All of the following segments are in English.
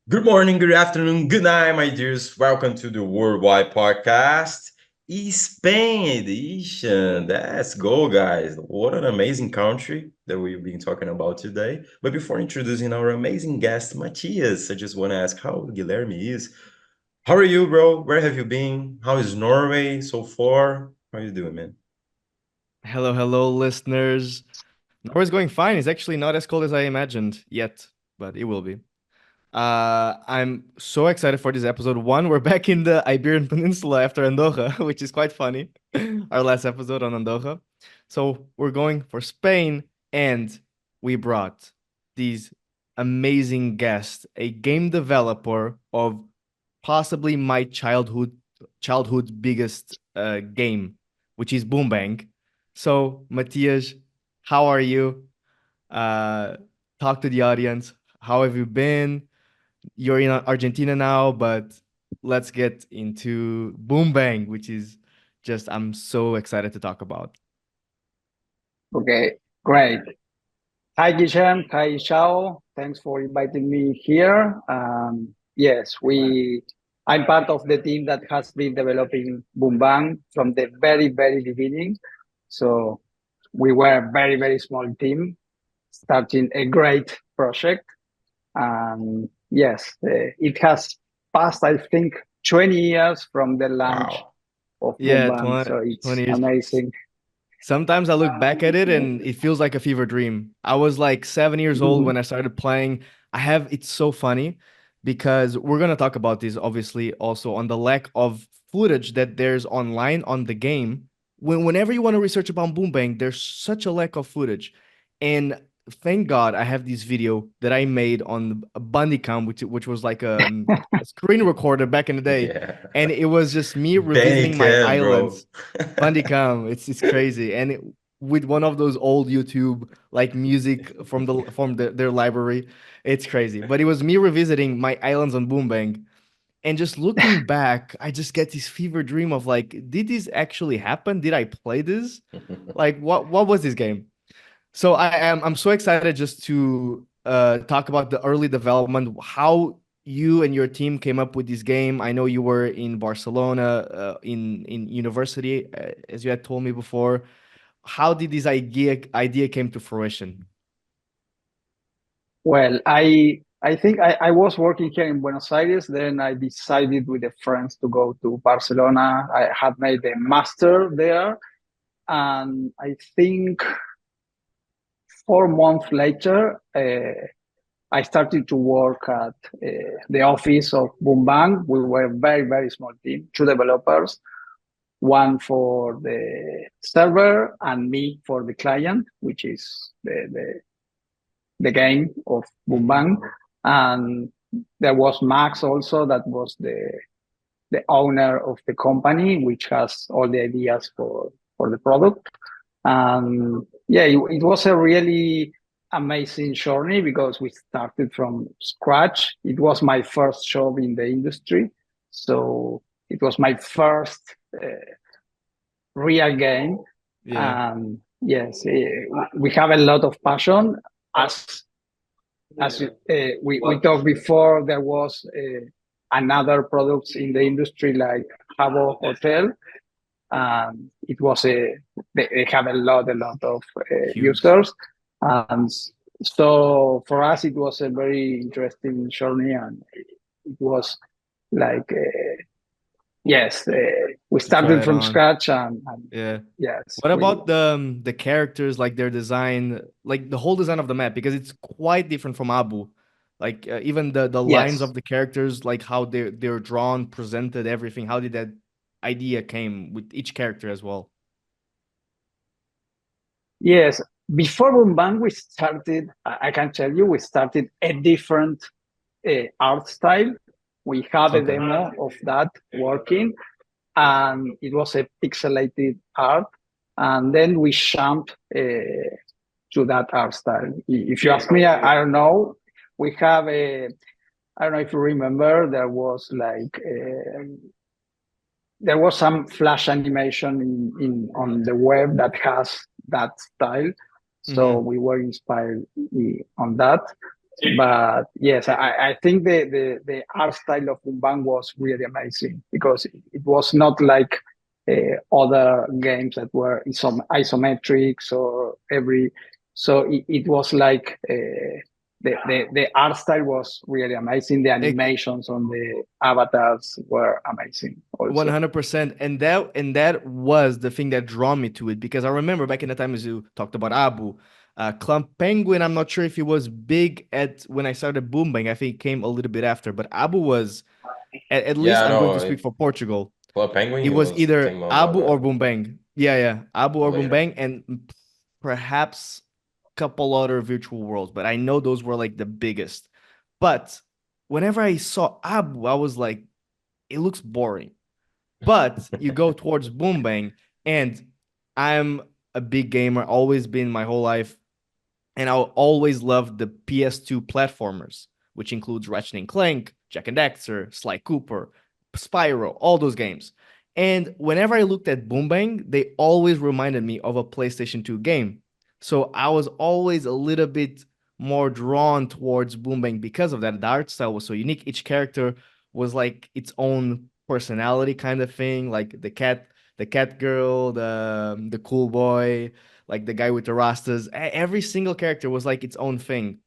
Good morning, good afternoon, good night, my dears. Welcome to the Worldwide Podcast, Spain edition. Let's go, guys. What an amazing country that we've been talking about today. But before introducing our amazing guest, Matias, I just want to ask how Guilherme is. How are you, bro? Where have you been? How is Norway so far? How are you doing, man? Hello, hello, listeners. Norway's going fine. It's actually not as cold as I imagined yet, but it will be. I'm so excited for this episode. One, we're back in the Iberian Peninsula after Andorra, which is quite funny. Our last episode on Andorra. So we're going for Spain, and we brought these amazing guests, a game developer of possibly my childhood's biggest game, which is Boom Bang. So, Matias, how are you? Uh, Talk to the audience. How have you been? You're in Argentina now, but let's get into Boom Bang, which is just I'm so excited to talk about. Okay, great. Hi, Guilherme. Hi, Shao. Thanks for inviting me here. Yes, I'm part of the team that has been developing Boom Bang from the very beginning. So we were a very small team starting a great project. Yes, it has passed, I think, 20 years from the launch Wow. of Boom Yeah, Bang. 20, So it's 20 years. amazing. Sometimes I look back at it and it feels like a fever dream. I was like 7 years old when I started playing. It's so funny because we're going to talk about this obviously also on the lack of footage that there's online on the game. Whenever you want to research about Boom Bang, there's such a lack of footage. And thank God I have this video that I made on a Bandicam, which was like a screen recorder back in the day. Yeah. And it was just me Benny revisiting my can, bro. islands. Bandicam, it's crazy, and with one of those old YouTube like music from their library, it's crazy. But it was me revisiting my islands on Boom Bang, and just looking back, I just get this fever dream of like, did this actually happen? Did I play this? Like, what was this game? So I'm so excited just to talk about the early development, how you and your team came up with this game. I know you were in Barcelona in university, as you had told me before. How did this idea came to fruition? Well, I think I was working here in Buenos Aires. Then I decided with the friends to go to Barcelona. I had made a master there, and I think 4 months later, I started to work at the office of Boom Bang. We were a very small team, two developers, one for the server and me for the client, which is the game of Boom Hmm. Bang. And there was Max also, that was the owner of the company, which has all the ideas for the product. And yeah, it was a really amazing journey because we started from scratch. It was my first job in the industry. So it was my first uh, real game. Yeah. Yes, we have a lot of passion. As we talked before, there was another products in the industry like Habo Hotel. It was they have a lot of Huge. users, and so for us it was a very interesting journey, and it was like yes, we To try started it from on. scratch, and Yeah. yes, What we about the characters, like their design, like the whole design of the map? Because it's quite different from Abu. Like even the lines yes. of the characters, like how they're drawn, presented, everything. How did that idea came with each character as well? Yes, before Boom Bang, we started, I can tell you, we started a different art style. We have a Okay. demo of that working, and it was a pixelated art. And then we jumped to that art style. If you ask me, I don't know. We have a, I don't know if you remember, there was some flash animation in on the web that has that style. So Mm-hmm. we were inspired on that. But yes, I think the art style of Bumbang was really amazing because it was not like other games that were isometrics or every. So it was like the art style was really amazing. The Ex- animations on the avatars were amazing also. 100%. And that was the thing that drew me to it, because I remember back in the time, as you talked about Abu, Clump Penguin. I'm not sure if he was big at when I started Boom Bang. I think it came a little bit after, but Abu was, at least Yeah, I'm going to no, speak for Portugal. Club Penguin, It he was was either came on Abu or Boom Bang. Yeah, yeah, Abu or Boom later. Bang, and perhaps couple other virtual worlds, but I know those were like the biggest. But whenever I saw Abu, I was like, it looks boring. But you go towards Boom Bang, and I'm a big gamer, always been my whole life, and I always loved the PS2 platformers, which includes Ratchet and Clank, Jack and Daxter, Sly Cooper, Spyro, all those games. And whenever I looked at Boom Bang, they always reminded me of a PlayStation 2 game. So I was always a little bit more drawn towards Boom Bang because of that. The art style was so unique. Each character was like its own personality kind of thing, like the cat girl, the cool boy, like the guy with the rastas. Every single character was like its own thing.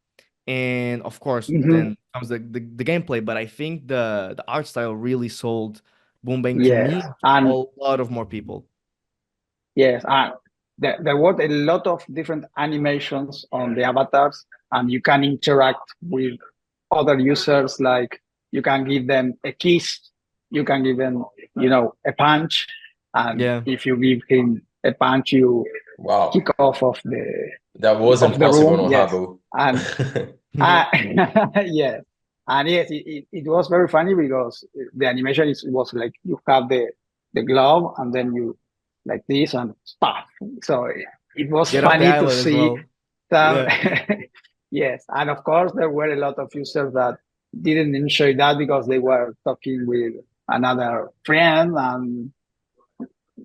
And of course, Mhm. then comes the gameplay. But I think the art style really sold Boom Bang to Yes, me and to and a lot of more people. yes, and there were a lot of different animations on the avatars, and you can interact with other users. Like you can give them a kiss, you can give them, a punch, and Yeah. if you give him a punch, you kick Wow, off that of wasn't the possible room. on Yes, Habu. and yes, and yes, it was very funny because the animation was like you have the glove and then you like this and stuff. So it was Get off the funny to island as see well. some. Yeah. Yes, and of course there were a lot of users that didn't enjoy that because they were talking with another friend, and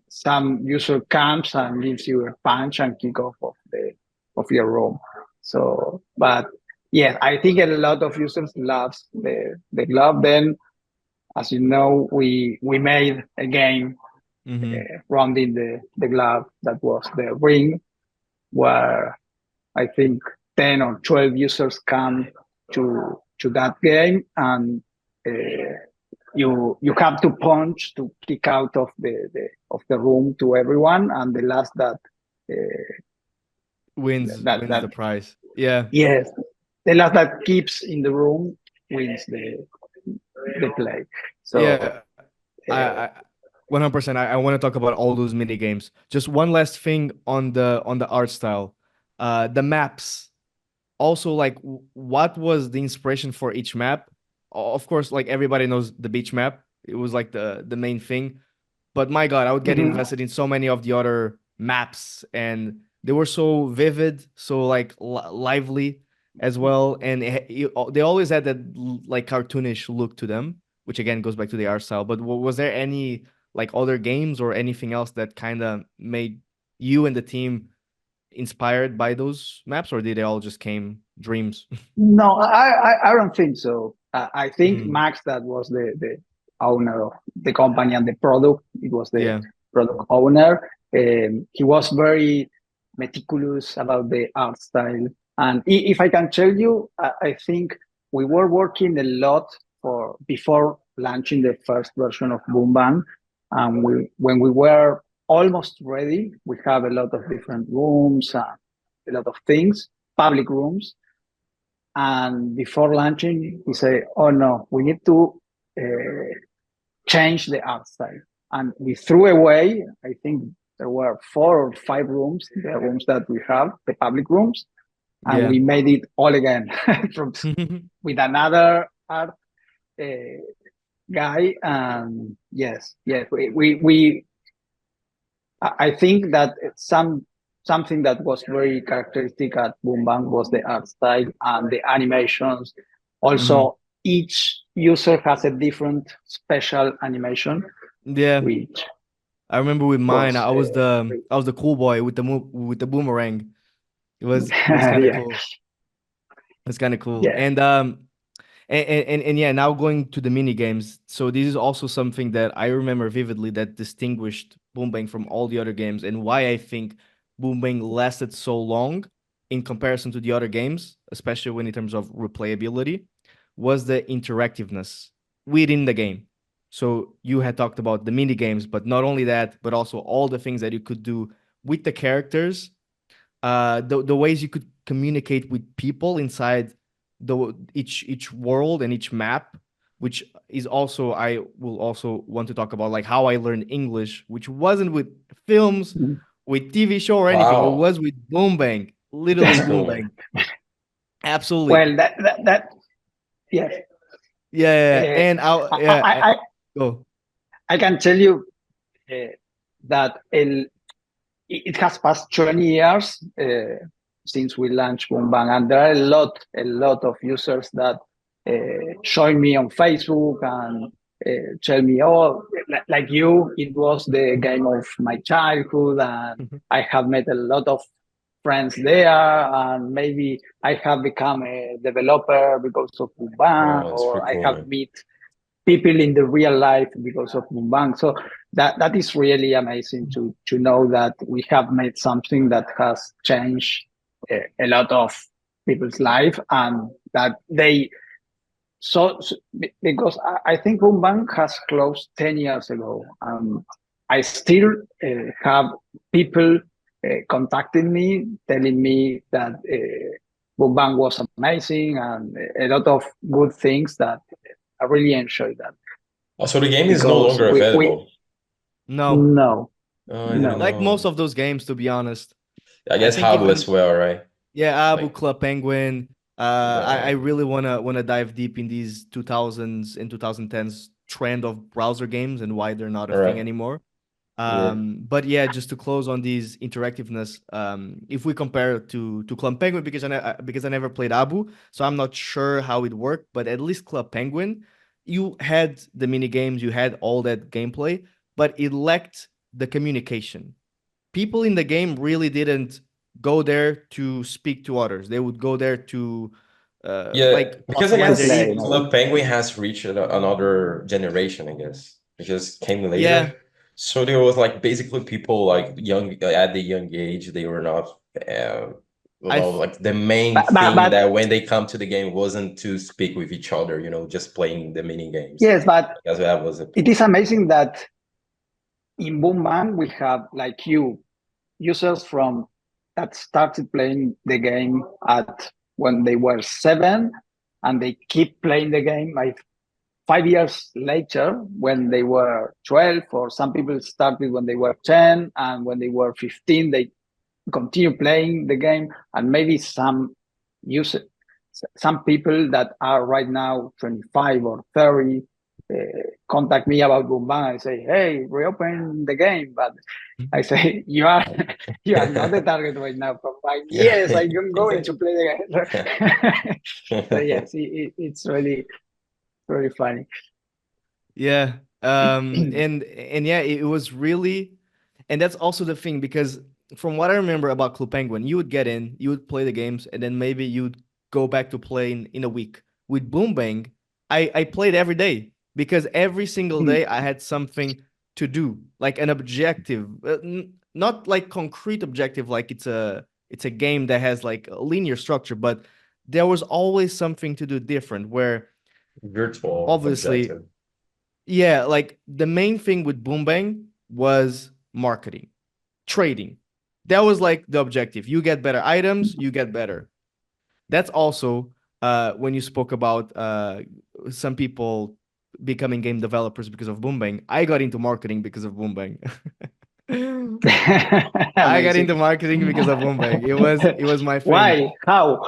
some user comes and gives you a punch and kick off of your room. So, but yes, I think a lot of users loves the glove. Then, as you know, we made a game Hmm. rounding the glove that was the ring, where I think 10 or 12 users come to that game, and uh, you have to punch to kick out of the room to everyone, and the last uh, Wins that the prize. Yeah. yes, the last that keeps in the room wins the play. So Yeah. uh, I 100%. I want to talk about all those mini games. Just one last thing on the art style. The maps. Also, like, what was the inspiration for each map? Of course, like everybody knows the beach map. It was like the main thing. But my God, I would get mhm. invested in so many of the other maps, and they were so vivid, so like lively as well, and they always had that like cartoonish look to them, which again goes back to the art style. But was there any like other games or anything else that kind of made you and the team inspired by those maps, or did they all just came dreams? No, I don't think so. I think Mm, Max, that was the owner of the company and the product. It was the yeah. product owner. He was very meticulous about the art style. And if I can tell you, I think we were working a lot for before launching the first version of Boom Bang. And when we were almost ready, we have a lot of different rooms and a lot of things, public rooms, and before launching, we say, "Oh no, we need to uh, change the art style." And we threw away. I think there were 4 or 5 rooms, the rooms that we have, the public rooms, and Yeah. we made it all again from with another art uh, guy. And yes, yes, I think that something that was very characteristic at Boom Bang was the art style and the animations. Hmm. Also, each user has a different special animation, Yeah. which I remember with mine, was I was the cool boy with with the boomerang. It was kind of yeah. cool. It's kind of cool. Yeah. And yeah, now going to the mini games. So this is also something that I remember vividly that distinguished Boom Bang from all the other games, and why I think Boom Bang lasted so long in comparison to the other games, especially when in terms of replayability, was the interactiveness within the game. So you had talked about the mini games, but not only that, but also all the things that you could do with the characters, the ways you could communicate with people inside the each world and each map, which is also, I will also want to talk about like how I learned English, which wasn't with films, Mhm. with TV show or anything. It Wow, was with Boom Bang, literally that's Boom cool. Bang. Absolutely. Well, that yeah. Yeah, Uh, and I'll I, yeah, I, I go. I can tell you that it has passed 20 years since we launched Boomban, and there are a lot of users that join me on Facebook and tell me, oh, like you, it was the game of my childhood, and I have met a lot of friends there, and maybe I have become a developer because of Boomban, Wow, that's or pretty I cool, have man. met people in the real life because of Mumbai. So that is really amazing to know that we have made something that has changed a lot of people's life, and that they because I think Mumbai has closed 10 years ago. I still have people contacting me telling me that Mumbai was amazing and a lot of good things that I really enjoyed that Oh, so the game is no because longer we available. No, no, Oh, I didn't no. like most know. of those games, to be honest. I I guess think Habbo as even, well, right? yeah, Abu Like, Club Penguin. I yeah, really wanna dive deep in these 2000s and 2010s trend of browser games and why they're not a all thing right. anymore. Yeah. But yeah, just to close on these interactiveness, if we compare it to Club Penguin, because I never played Abu, so I'm not sure how it worked. But at least Club Penguin, you had the mini games, you had all that gameplay, but it lacked the communication. People in the game really didn't go there to speak to others. They would go there to Yeah, like because I To customize their guess play, units. no? Club Penguin has reached another generation, I guess, because came Yeah, later. So there was like basically people like young at the young age, they were not, I f- like the main thing But that when they come to the game wasn't to speak with each other, just playing the mini games. yes, but Because that was a it is amazing that in Boomban we have like you users from that started playing the game at when they were 7, and they keep playing the game like 5 years later when they were 12, or some people started when they were 10, and when they were 15 they continue playing the game. And maybe use some people that are right now 25 or 30 uh, contact me about Boomban and say, hey, reopen the game. But I say, you are you are not the target right now for 5 years. Yeah, I'm going to exactly. play the game. So yes, it's really funny. Yeah. And yeah, it was really, and that's also the thing because from what I remember about Club Penguin, you would get in, you would play the games, and then maybe you'd go back to playing in a week. With Boom Bang, I played every day because every single day I had something to do, like an objective, not like concrete objective, like it's a game that has like a linear structure, but there was always something to do different. Where Virtual obviously, objective. yeah, like the main thing with Boom Bang was marketing, trading. That was like the objective. You get better items, you get better. That's also when you spoke about some people becoming game developers because of Boom Bang. I got into marketing because of Boom Bang. I got Amazing. into marketing because of Boom Bang. It was my thing Why? How?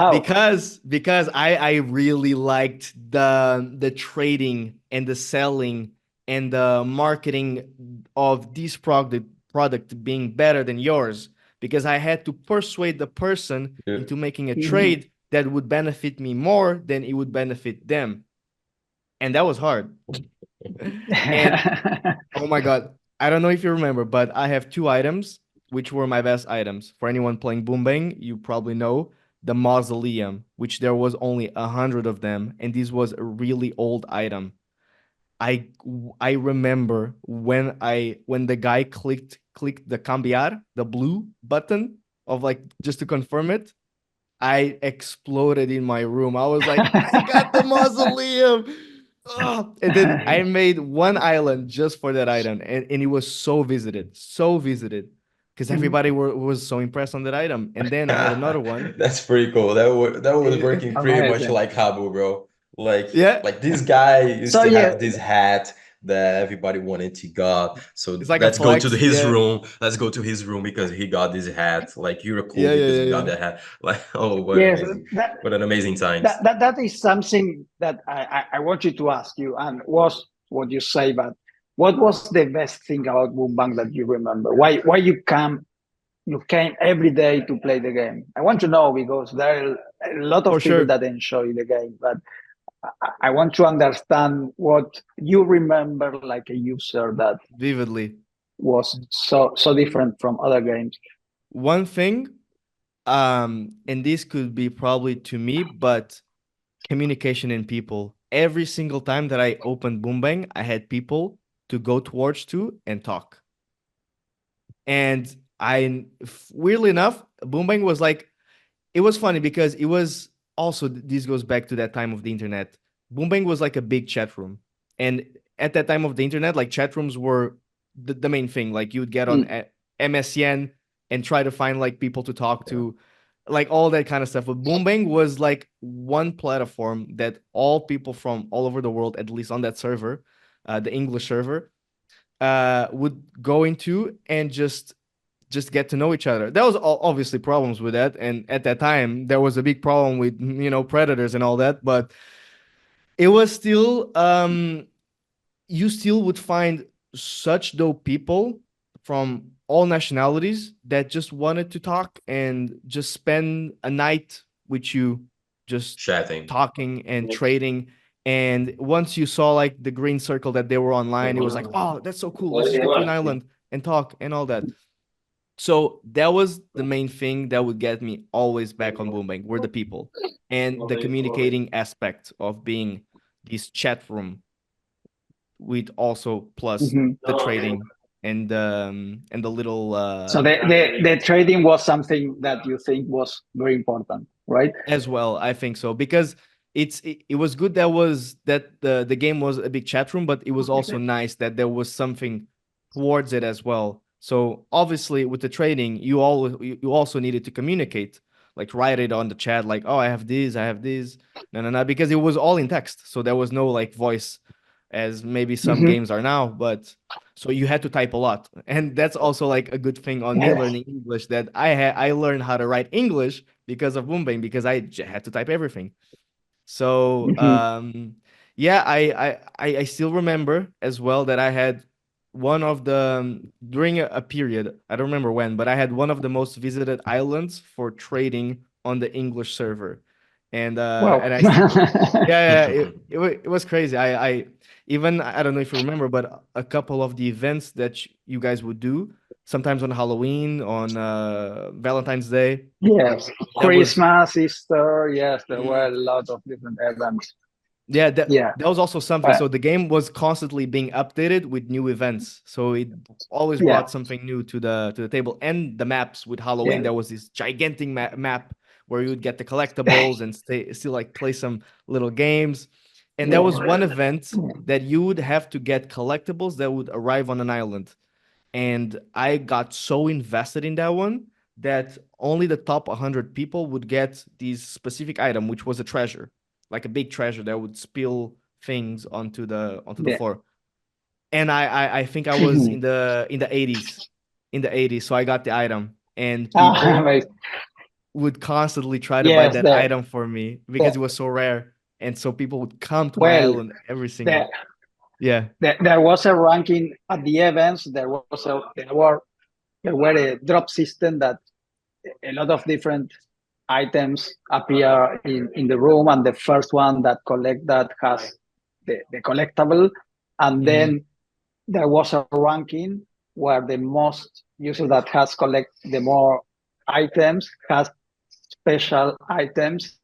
because I really liked the trading and the selling and the marketing of this product being better than yours, because I had to persuade the person Yeah. into making a Mhm. trade that would benefit me more than it would benefit them, and that was hard. And oh my god, I don't know if you remember, but I have two items which were my best items. For anyone playing Boom Bang, you probably know the mausoleum, which there was only 100 of them, and this was a really old item. I I remember when the guy clicked the cambiar, the blue button of like just to confirm it. I exploded in my room. I was like, I got the mausoleum. Oh, and then I made one island just for that item, and it was so visited, because everybody was so impressed on that item. And then I had another one. That's pretty cool. That was working pretty much Amazing. like Habu, bro. Yeah, Like this guy used So to yeah, have this hat that everybody wanted to got. So it's like a let's go to flex. his Yeah, room. Let's go to his room because he got this hat. Like you're cool yeah, yeah, because yeah, you got yeah. that hat. Like oh, what yes, amazing, that what an amazing times. that is something that I want you to ask you, and was what you say, but what was the best thing about Boom Bang that you remember? Why you came every day to play the game? I want to know because there are a lot For of people sure, that enjoy the game, but I want to understand what you remember like a user that vividly. was so different from other games. One thing, and this could be probably to me, but communication in people. Every single time that I opened Boombang, I had people to go towards to and talk. And weirdly enough, Boombang was like, it was funny because it was also, this goes back to that time of the internet. Boombang was like a big chat room. And at that time of the internet, like chat rooms were the main thing. Like you would get on Mm. MSN and try to find like people to talk to, like all that kind of stuff. But Boombang was like one platform that all people from all over the world, at least on that server, the English server, would go into and just get to know each other. There was obviously problems with that, and at that time there was a big problem with predators and all that. But it was still you still would find such dope people from all nationalities that just wanted to talk and just spend a night with you, just Chatting. talking and trading. And once you saw like the green circle that they were online, it was like, oh, that's so cool. Let's just get to an island and talk and all that. So that was the main thing that would get me always back on Boombang were the people and the communicating aspect of being this chat room with also plus Mhm. the trading and the little So the trading was something that you think was very important, right? as well. I think so because it was good that the game was a big chat room, but it was also nice that there was something towards it as well. So obviously with the trading, you also needed to communicate, like write it on the chat, like, oh, I have this, no, because it was all in text, so there was no like voice, as maybe some Mhm. games are now. But so you had to type a lot, and that's also like a good thing on me Yes. learning English, that I learned how to write English because of Boombang, because had to type everything. So Mhm. yeah, I still remember as well that I had one of the during a period, I don't remember when, but I had one of the most visited islands for trading on the English server. Wow. And I still, yeah, it was crazy. I even, I don't know if you remember, but a couple of the events that you guys would do, sometimes on Halloween, on Valentine's Day, Yes. that was, Christmas, Easter. Yes, there were mm, a lot of different events. yeah, that Yeah. that was also something. Uh, So the game was constantly being updated with new events. So it always yeah. brought something new to the table. And the maps with Halloween, Yeah. there was this gigantic map where you would get the collectibles and still like play some little games. And there was one event that you would have to get collectibles that would arrive on an island. And I got so invested in that one that only the top 100 people would get this specific item, which was a treasure, like a big treasure that would spill things onto the Yeah. floor. And I think I was in the 80s, so I got the item, and Ah, people amazing. would constantly try to buy Yes. that item for me because The it was so rare, and so people would come to my well, island every the, single. Yeah. there was a ranking at the events. There were a drop system that a lot of different items appear in the room, and the first one that collect that has the collectible, and Hmm. then there was a ranking where the most user that has collect the more items has special items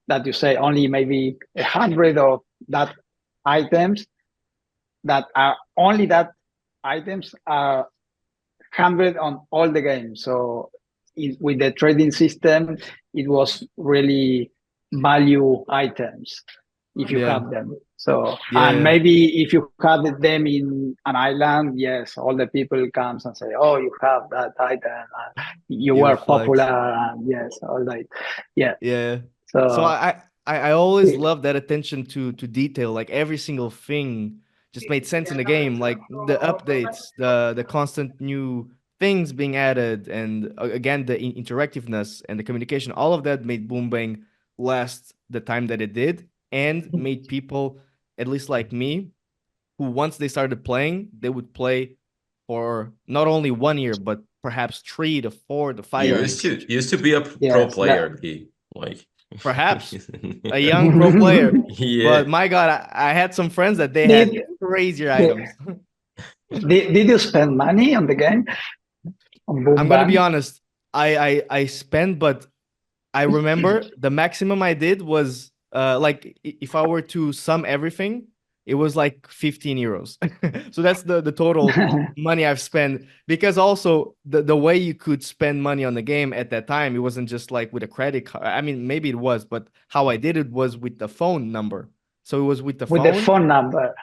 that you say only maybe 100 of that items that are only that items are 100 on all the games. So with the trading system, it was really value items if you Yeah. have them. So, and Yeah. maybe if you have them in an island, yes, all the people comes and say, "Oh, you have that item. You You were popular." flex. And yes, all that. Yeah. Yeah. So So I always love that attention to detail. Like every single thing just made sense in the game. Like the updates, the constant new things being added, and again the interactiveness and the communication. All of that made Boom Bang last the time that it did, and made people, at least like me, who once they started playing, they would play for not only 1 year, but perhaps 3 to 4 to 5 years. You used to be a pro yes, that, player, P. Like, Perhaps a young pro player. yeah. But my God, I had some friends that they did, had crazier did items. did you spend money on the game on I'm Boom gonna be Bang? honest. I spent, but I remember the maximum I did was like if I were to sum everything, it was like 15 euros. So that's the total money I've spent, because also the way you could spend money on the game at that time, it wasn't just like with a credit card. I mean, maybe it was, but how I did it was with the phone number. So it was with the With the phone. phone number.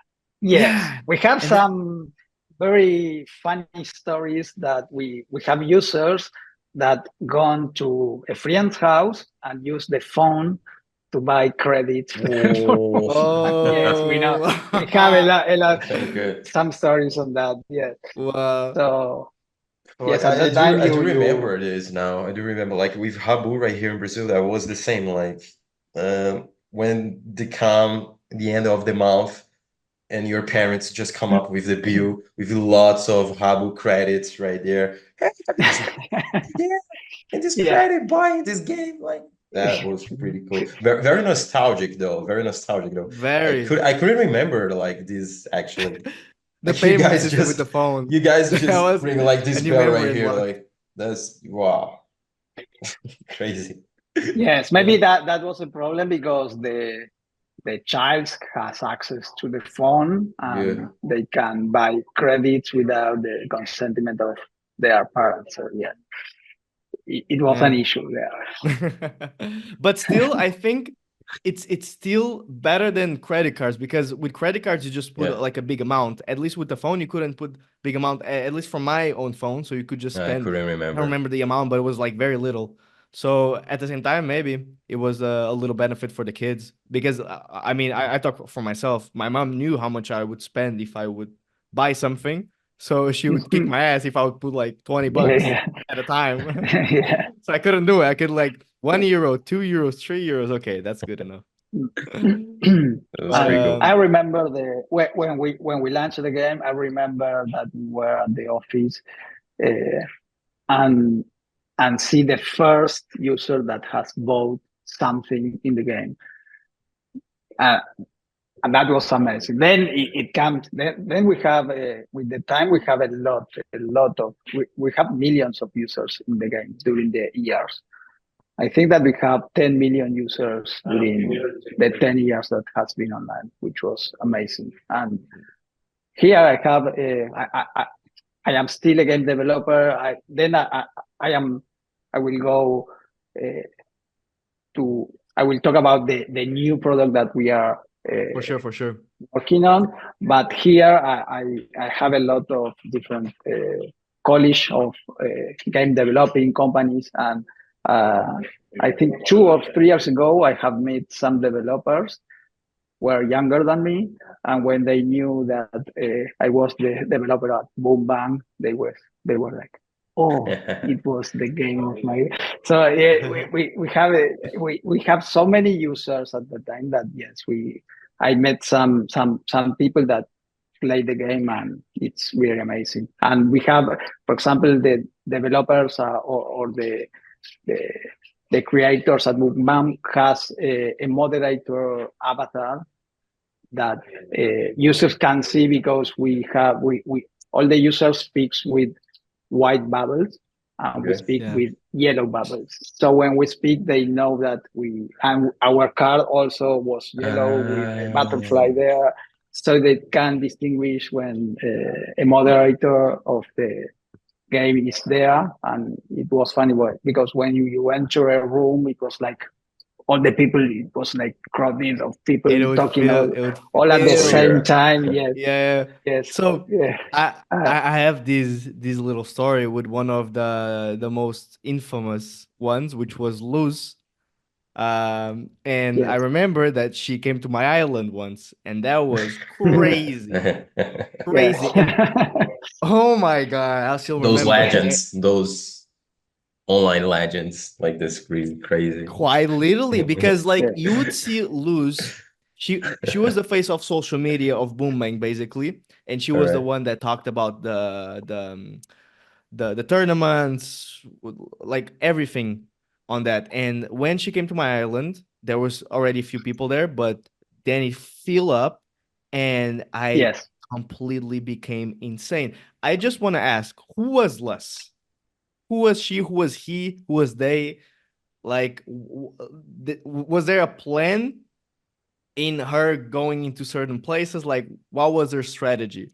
Yes, Yeah. we have And that, some very funny stories that we have users that gone to a friend's house and use the phone to buy credits. Whoa. Yes, we know. oh. We have Okay, good. some stories on that. Yes. Wow. So Like yes, at I the do time I do you remember this now. I do remember like with Habu right here in Brazil, that was the same. Like when the come the end of the month and your parents just come up with the bill with lots of Habu credits right there. Hey, yeah, and this yeah. credit buying this game, like that was pretty cool. Very, very nostalgic though. Very nostalgic though. Very. I couldn't remember like this actually. The Like you payment guys system with the just phone. you guys That just was bring like a this new bell right memory here, unlocked. like that's wow, crazy. Yes, Yeah, maybe that was a problem because the child has access to the phone and yeah, they can buy credits without the consentment of their parents. So yeah, it was an Yeah. issue there. But still, I think it's still better than credit cards, because with credit cards you just put yeah. like a big amount. At least with the phone you couldn't put big amount. At least from my own phone, so you could just I spend. couldn't I don't remember. remember the amount, but it was like very little. So at the same time, maybe it was a little benefit for the kids, because I mean I talk for myself. My mom knew how much I would spend if I would buy something, so she would kick my ass if I would put like 20 bucks Yeah, at a time. yeah. So I couldn't do it. I could like 1 euro, 2 euros, 3 euros. Okay, that's good enough. It was But pretty And I cool. remember when we launched the game. I remember that we were at the office uh, and see the first user that has bought something in the game. Uh, and that was amazing. Then it comes. Then we have with the time we have a lot of we have millions of users in the game during the years. I think that we have 10 million users during the 10 years that has been online, which was amazing. And here I have I am still a game developer. I am I will go uh, to I will talk about the new product that we are for sure, for sure. working on. But here I have a lot of different college of game developing companies, and uh, I think 2 or 3 years ago I have met some developers were younger than me, and when they knew that I was the developer at Boom Bang, they were like, "Oh, it was the game of my." So yeah, we have so many users at the time that yes, I met some people that play the game, and it's really amazing. And we have, for example, the developers or the the creators at Boom Bang has a moderator avatar that users can see, because we all the users speaks with white bubbles and we Okay. speak Yeah. with yellow bubbles. So when we speak, they know that and our card also was yellow with a butterfly Um, there, so they can distinguish when a moderator of the game is there. And it was funny because when you enter a room, it was like all the people, it was like crowded of people It would talking feel it would all at the it's feel same weird. time. Yes, yeah. yes, So yeah. I Uh, I have this little story with one of the most infamous ones, which was Luz. And I yes, remember that she came to my island once, and that was crazy, crazy. And yes. oh my god, I still Those remember. legends, those online legends, like this crazy, crazy. Quite literally, because like Yeah. you would see Luz, she was the face of social media of Boom Bang basically, and she All was the right. one that talked about the tournaments, like everything on that. And when she came to my island, there was already a few people there, but then it filled up, and I Yes. completely became insane. I just want to ask, who was less? Who was she? Who was he? Who was they? Like, was there a plan in her going into certain places? Like, what was her strategy?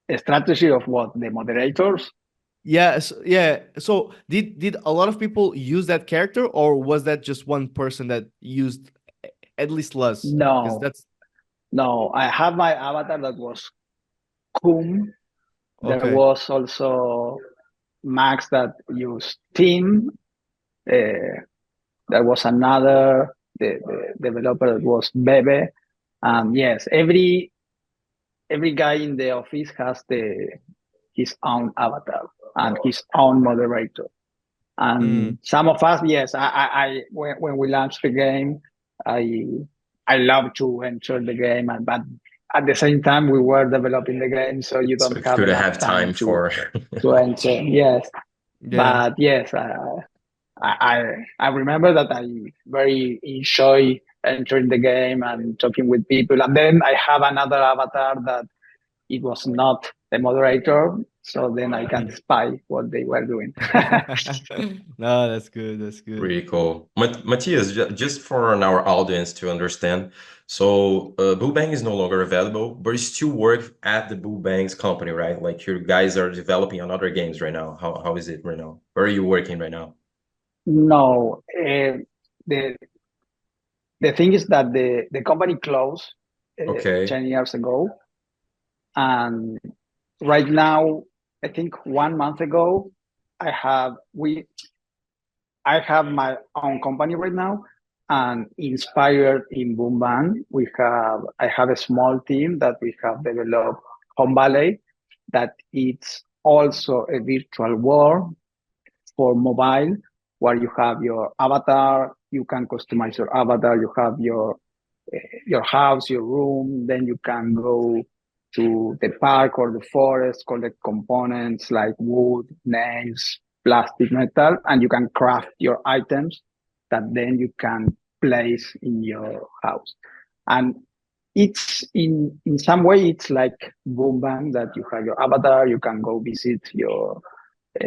A strategy of what? The moderators? Yes, yeah. So did a lot of people use that character, or was that just one person that used at least less? Because No, that's no. I have my avatar that was Kum. There okay. was also Max that used Team. Uh, there was another the developer that was Bebe. Yes, every guy in the office has his own avatar and his own moderator. Mm. And some of us, yes, I when we launched the game, I I love to enter the game, but at the same time we were developing the game, so you So don't you have couldn't enough have time time for. to enter. Yes, Yeah. but yes, I remember that I very enjoy entering the game and talking with people, and then I have another avatar that it was not the moderator, so then I can spy what they were doing. No, that's good. That's good. Pretty cool. Matthias, just for our audience to understand, so Boo Bang is no longer available, but you still work at the Boo Bang's company, right? Like your guys are developing on other games right now. How is it right now? Where are you working right now? No, the the thing is that the company closed Okay. 10 years ago, and right now, I think 1 month ago, I have we I have my own company right now, and inspired in Boom Bang, I have a small team that we have developed Home Valley, that it's also a virtual world for mobile, where you have your avatar, you can customize your avatar, you have your house, your room, then you can go to the park or the forest, collect components like wood, nails, plastic, metal, and you can craft your items that then you can place in your house. And it's in some way it's like Boom Bang, that you have your avatar, you can go visit your uh,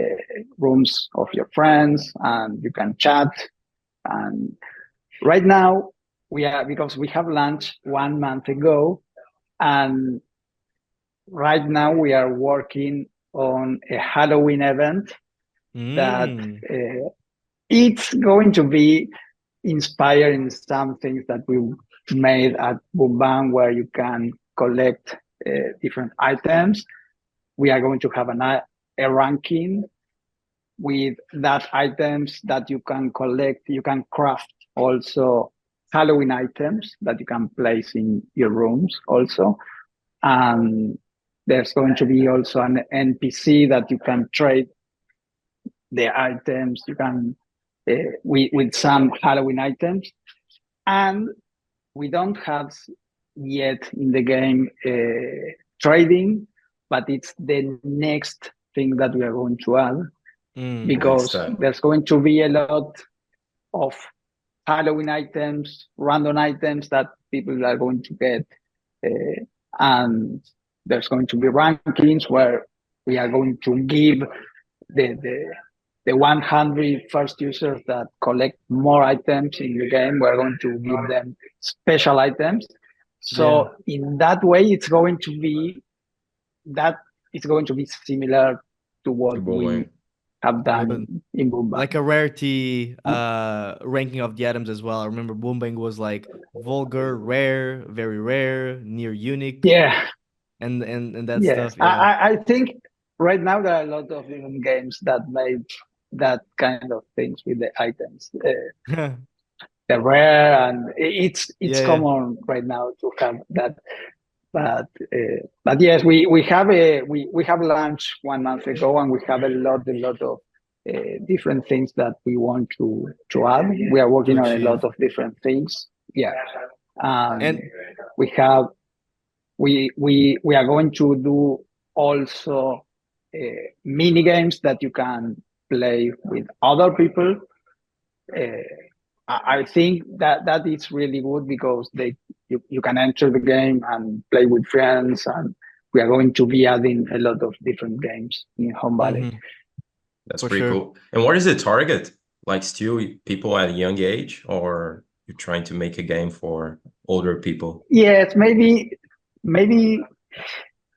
rooms of your friends and you can chat. And right now we are, because we have launched 1 month ago, and right now we are working on a Halloween event that Mm. it's going to be inspired in some things that we made at Bumban, where you can collect different items. We are going to have a ranking with that items that you can collect. You can craft also Halloween items that you can place in your rooms also. And there's going to be also an NPC that you can trade the items. You can with some Halloween items. And we don't have yet in the game trading, but it's the next thing that we are going to add, Mm. Next because step. there's going to be a lot of Halloween items, random items that people are going to get. And there's going to be rankings where we are going to give the the 100 first users that collect more items in the game, we're going to give them special items. So in that way, that it's going to be similar to what we Booming. have Good. done in Boomba. Like a rarity ranking of the items as well. I remember Boombang was like vulgar, rare, very rare, near unique, Yeah, and that yes. stuff. Yeah. I think right now there are a lot of different games that made that kind of things with the items. The rare, and it's Yeah, yeah. common right now to have that. But yes, we have launched 1 month ago, and we have a lot of different things that we want to add. We are To working on a lot achieve. of different things. Yeah, And we have we are going to do also mini games that you can play with other people. I think that is really good because you can enter the game and play with friends, and we are going to be adding a lot of different games in Home Valley. That's for pretty sure. cool. And what is the target? Like still people at a young age, or you're trying to make a game for older people? Yes, maybe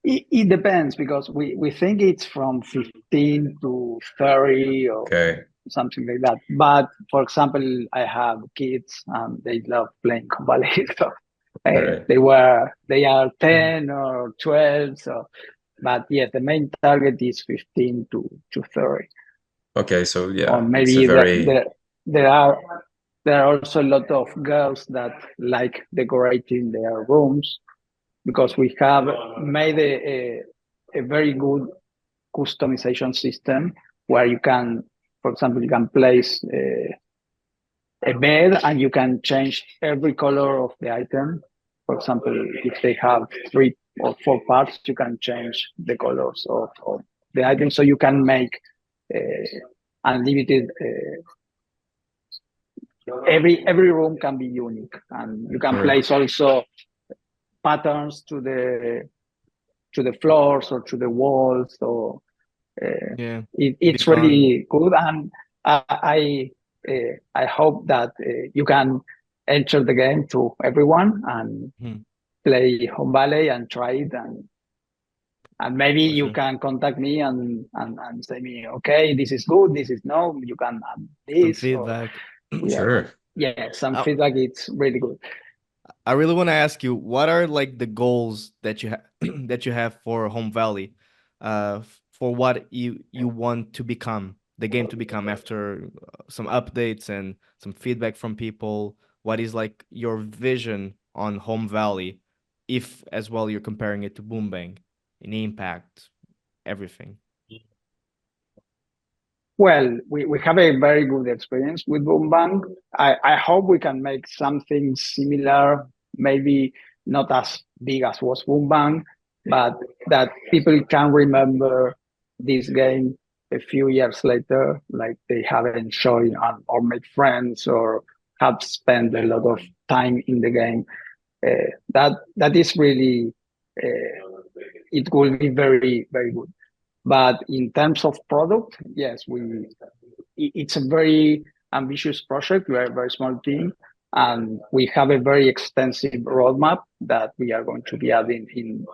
it depends because we think it's from 15 to 30 or Okay. something like that. But for example, I have kids and they love playing Home Valley, so All right. they are 10 or 12. So, but yes, the main target is 15 to 30. Okay, so Or yeah, it's a maybe very there are there are also a lot of girls that like decorating their rooms because we have made a very good customization system where you can, for example, you can place a bed and you can change every color of the item. For example, if they have 3 or 4 parts, you can change the colors of the item, so you can make unlimited. Every room can be unique, and you can all right. place also patterns to the floors or to the walls. So Yeah. it's Beyond. really good, and I hope that you can enter the game to everyone and Mhm. play Home Valley and try it, and maybe For you sure. can contact me and say me, okay, this is good, this is no, you can add Some this, or feedback. we are, Sure. yeah, some I, feedback. It's really good. I really want to ask you, what are like the goals that you have that you have for Home Valley, for what you want to become, the game to become after some updates and some feedback from people. What is like your vision on Home Valley, if as well you're comparing it to Boom Bang in impact, everything. Well, we have a very good experience with Boom Bang. I hope we can make something similar, maybe not as big as was Boom Bang, but that people can remember this game a few years later, like they have enjoyed or made friends or have spent a lot of time in the game. That is really, it will be very, very good. But in terms of product, yes, it's a very ambitious project. We are a very small team, and we have a very extensive roadmap that we are going to be adding in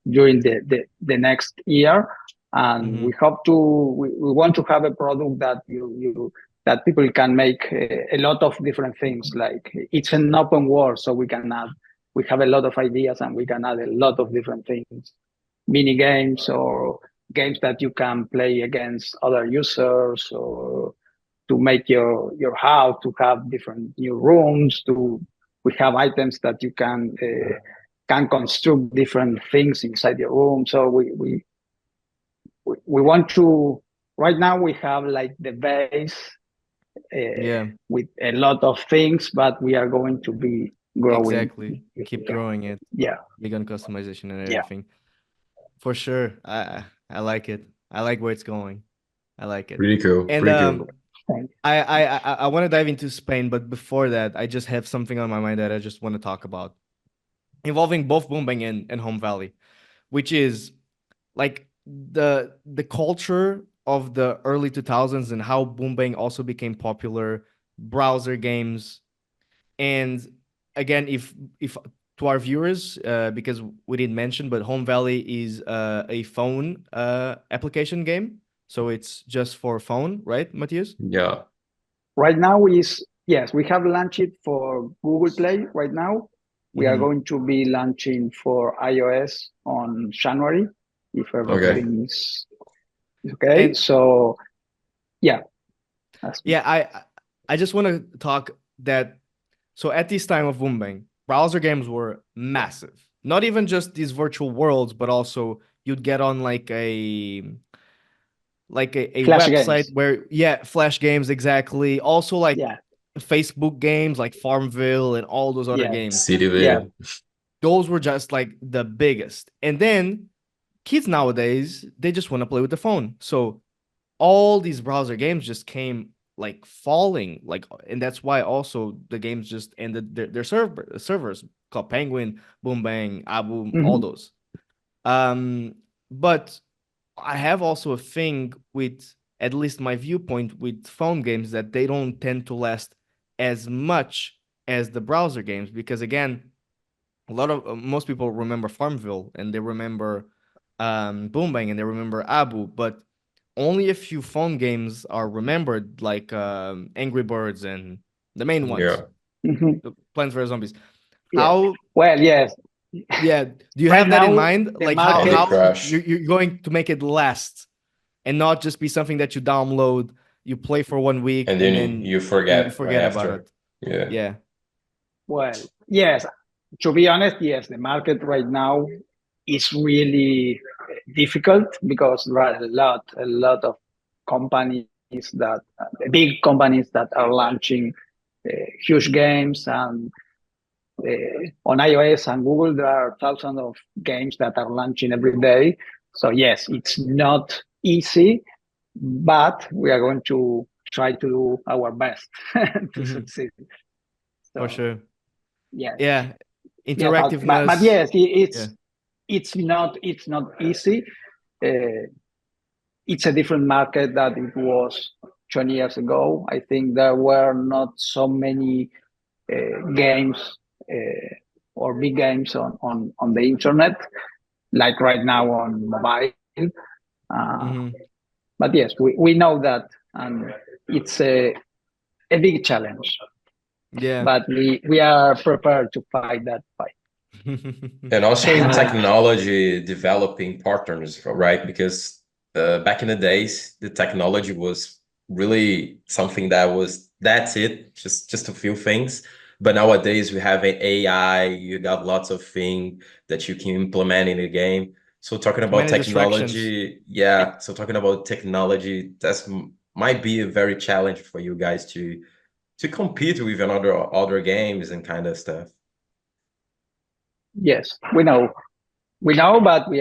during the next year. And Mm-hmm. we hope we want to have a product that you that people can make a lot of different things. Like it's an open world, so we have a lot of ideas and we can add a lot of different things, mini games or games that you can play against other users, or to make your house to have different new rooms. To We have items that you can construct different things inside your room. So we want to. Right now we have like the base Yeah, with a lot of things, but we are going to be growing. exactly. Keep growing it. Yeah, Big on customization and yeah. everything. For sure. I like it. I like where it's going. I like it. Pretty cool. And Pretty cool. I want to dive into Spain, but before that, I just have something on my mind that I just want to talk about, involving both Boombang and Home Valley, which is like the culture of the early 2000s and how Boom Bang also became popular, browser games. And again, if to our viewers, because we didn't mention, but Home Valley is a phone application game, so it's just for phone, right, Matias? Yeah. Right now is, yes, we have launched it for Google Play right now. We are Mm-hmm. going to be launching for iOS on January, if Okay. Okay. everything is okay. And So yeah, yeah, I just want to talk that. So at this time of Boom Bang, browser games were massive. Not even just these virtual worlds, but also you'd get on like a Flash website games. where, yeah, flash games, exactly. Also like Yeah, Facebook games like Farmville and all those other yeah, games. yeah. Cityville. Those were just like the biggest. And then kids nowadays, they just want to play with the phone. So all these browser games just came like falling, like, and that's why also the games just ended their servers called Penguin, Boom Bang, Abu, all Mhm. those. But I have also a thing with, at least my viewpoint with phone games, that they don't tend to last as much as the browser games, because again, a lot of most people remember Farmville and they remember Boom Bang and they remember Abu, but only a few phone games are remembered, like Angry Birds and the main ones, Yeah. Mhm. the Plants vs Zombies. Yeah. How, Well, yes. yeah, do you Right have that in now, mind? the Like And market, they how crash. you're going to make it last and not just be something that you download, you play for 1 week, And and then then you you forget right forget about after. it. Yeah. Yeah. well, yes. To be honest, yes, the market right now is really difficult because there are a lot of companies that, big companies that are launching huge games, and on iOS and Google, there are thousands of games that are launching every day. So yes, it's not easy, but we are going to try to do our best to Hmm. succeed. For So sure. yes, Yeah. yeah, but Interactiveness. yes, Yeah. it's not easy. Uh, it's a different market that it was 20 years ago. I think there were not so many games or big games on the internet like right now on mobile. Uh, Hmm. but yes, we know that, and it's a big challenge. Yeah. But we are prepared to fight that fight. And also in No. technology developing partners, right? Because back in the days, the technology was really something that was that's it, just a few things. But nowadays we have an AI, you got lots of things that you can implement in the game. So talking Too about many distractions. technology, yeah. So talking about technology, that's might be a very challenge for you guys to compete with another other games and kind of stuff. Yes, we know, but we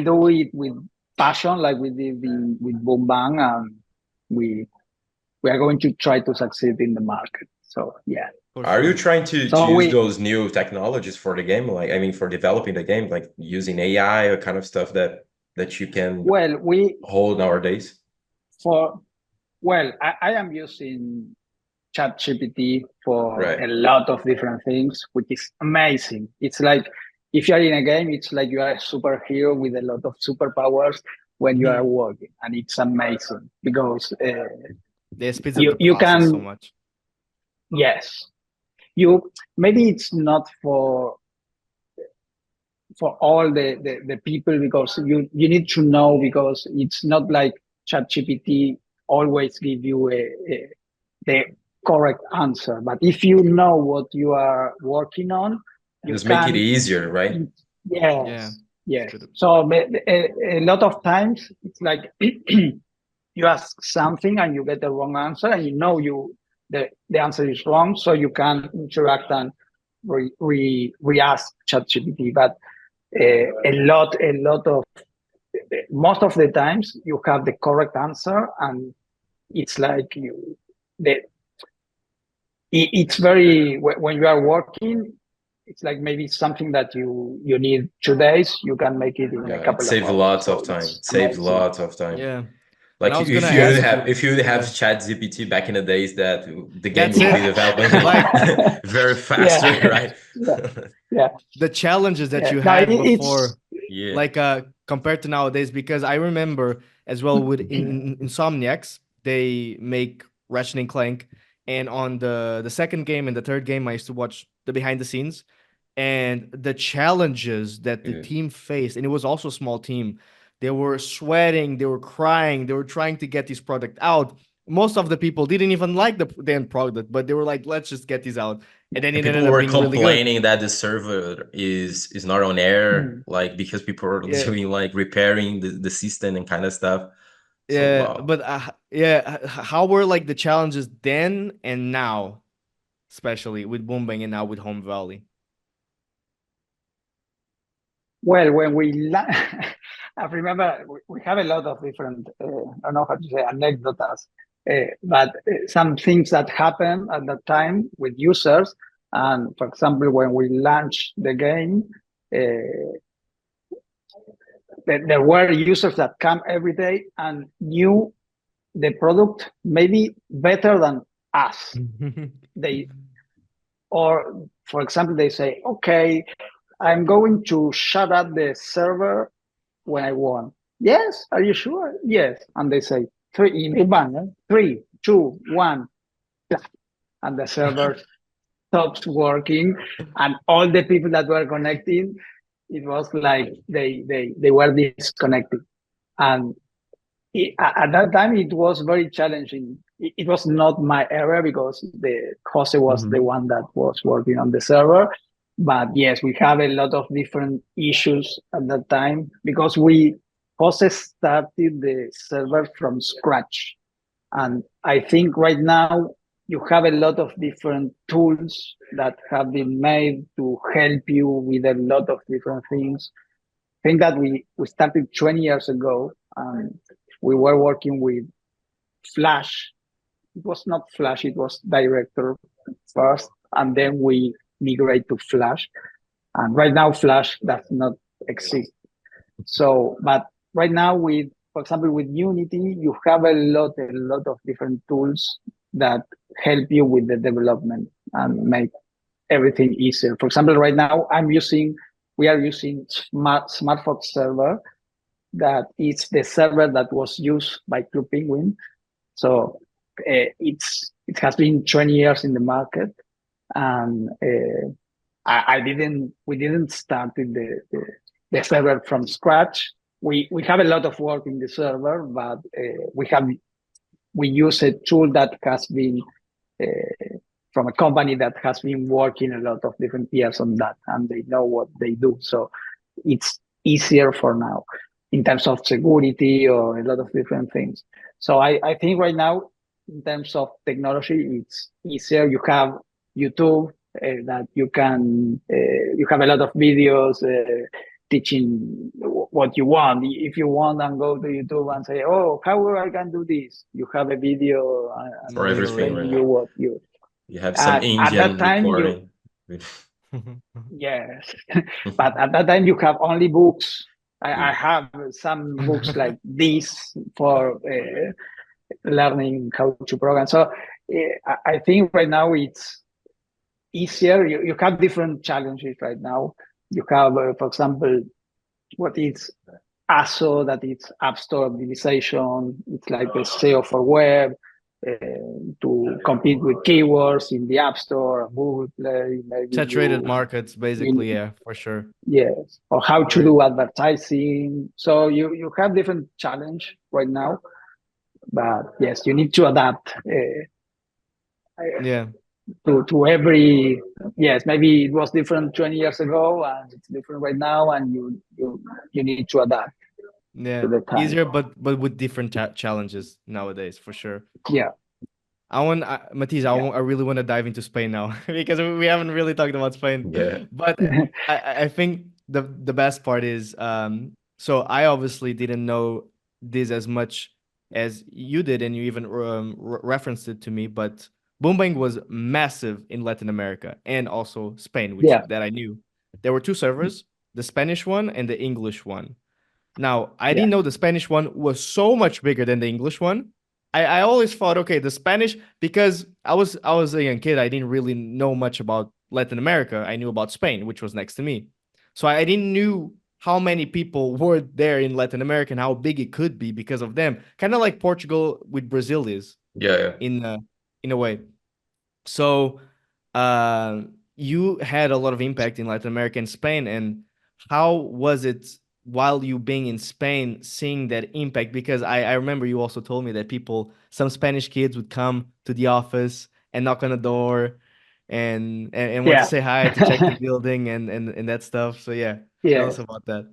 do it with passion, like we did with Boom Bang, and we we are going to try to succeed in the market. So yeah. For Are you sure. trying to So use we those new technologies for the game? Like, I mean, for developing the game, like using AI or kind of stuff that you can well we hold nowadays? for well I am using ChatGPT for Right. a lot of different things, which is amazing. It's like if you're in a game, it's like you are a superhero with a lot of superpowers when you are Mhm. working, and it's amazing because Yeah, it speeds up you the you process so can, much. yes, you maybe it's not for all the people, because you need to know, because it's not like ChatGPT always give you the correct answer. But if you know what you are working on, you Just make it can, easier, right? Yeah. yes, yes. Speed up. So a lot of times it's like you ask something and you get the wrong answer, and you know the answer is wrong, so you can interact and re-ask ChatGPT. But a lot of most of the times you have the correct answer, and it's like the it's very when you are working, it's like maybe something that you need 2 days, you can make it in a Yeah, it couple of saves hours. lots of So time. it's It saves amazing. lots of time. Yeah. And I Like was gonna if ask you you. if you have Yeah. ChatGPT back in the days that the game That's would be it. developing Like very Yeah, faster, right? yeah, yeah, the challenges that yeah. you No, had it's before, Yeah. like compared to nowadays, because I remember as well with in Insomniacs, they make Ratchet and Clank, and on the second game and the third game, I used to watch the behind the scenes and the challenges that the Yeah. team faced, and it was also a small team. They were sweating, they were crying, they were trying to get this product out. Most of the people didn't even like the end product, but they were like, "Let's just get this out," and then And it people ended up were being really good. complaining that the server is not on air, mm, like because people are Yeah, doing like repairing the system and kind of stuff. So yeah, wow. but yeah, how were like the challenges then and now, especially with Boombang and now with Home Valley? well, when I remember we have a lot of different, I don't know how to say, anecdotes, but some things that happened at that time with users. And for example, when we launched the game, uh, there were users that come every day and knew the product maybe better than us. They, or for example, they say, okay, I'm going to shut up the server when I want. Yes, are you sure? Yes. And they say, three, in bang, 3, 2, 1, and the server stops working. And all the people that were connecting, it was like they were disconnected. And at that time, it was very challenging. It was not my area because the Jose was the Mhm. one that was working on the server. But yes, we have a lot of different issues at that time because Jose started the server from scratch. And I think right now you have a lot of different tools that have been made to help you with a lot of different things. I think that we started 20 years ago and we were working with Flash. It was not Flash, it was Director first, and then we migrate to Flash. And right now, Flash does not exist. So, but right now, for example, with Unity, you have a lot of different tools that help you with the development and make everything easier. For example, right now, we are using SmartFox server that is the server that was used by Club Penguin. So it has been 20 years in the market, and I didn't we didn't start the server from scratch. We have a lot of work in the server, but we use a tool that has been from a company that has been working a lot of different years on that, and they know what they do. So it's easier for now in terms of security or a lot of different things. So I think right now, in terms of technology, it's easier. You have YouTube that you have a lot of videos teaching what you want. If you want and go to YouTube and say, oh, how I can do this? You have a video For and everything, explaining right? you what you. You have some At that Indian time, you recording. yes, but at that time you have only books. I Yeah. have some books like this for learning how to program. So I think right now it's easier. You have different challenges right now. You have, for example, what is ASO, that it's App Store optimization. It's like a SEO for web uh, to compete with keywords in the App Store, Google Play. Maybe Saturated markets, you basically, yeah, for sure. yes, or how to Very, do advertising. So you have different challenge right now, but yes, you need to adapt yeah. to every. Yes, maybe it was different 20 years ago, and it's different right now, and you need to adapt Yeah, to the time. easier, but with different challenges nowadays, for sure. Yeah, Matias, yeah. I really want to dive into Spain now because we haven't really talked about Spain. Yeah. But I think the best part is so I obviously didn't know this as much as you did, and you even referenced it to me. But Boom bang was massive in Latin America and also Spain, which Yeah, that I knew. There were two servers, the Spanish one and the English one. Now, I yeah, didn't know the Spanish one was so much bigger than the English one. I always thought, okay, the Spanish, because I was a young kid, I didn't really know much about Latin America. I knew about Spain, which was next to me. So I didn't knew how many people were there in Latin America and how big it could be because of them. Kind of like Portugal with Brazil is Yeah, yeah. in uh, in a way. So you had a lot of impact in Latin America and Spain. And how was it while you being in Spain, seeing that impact? Because I remember you also told me that some Spanish kids would come to the office and knock on the door and want to yeah, say hi to check the building and that stuff. So yeah, tell us yes, about that.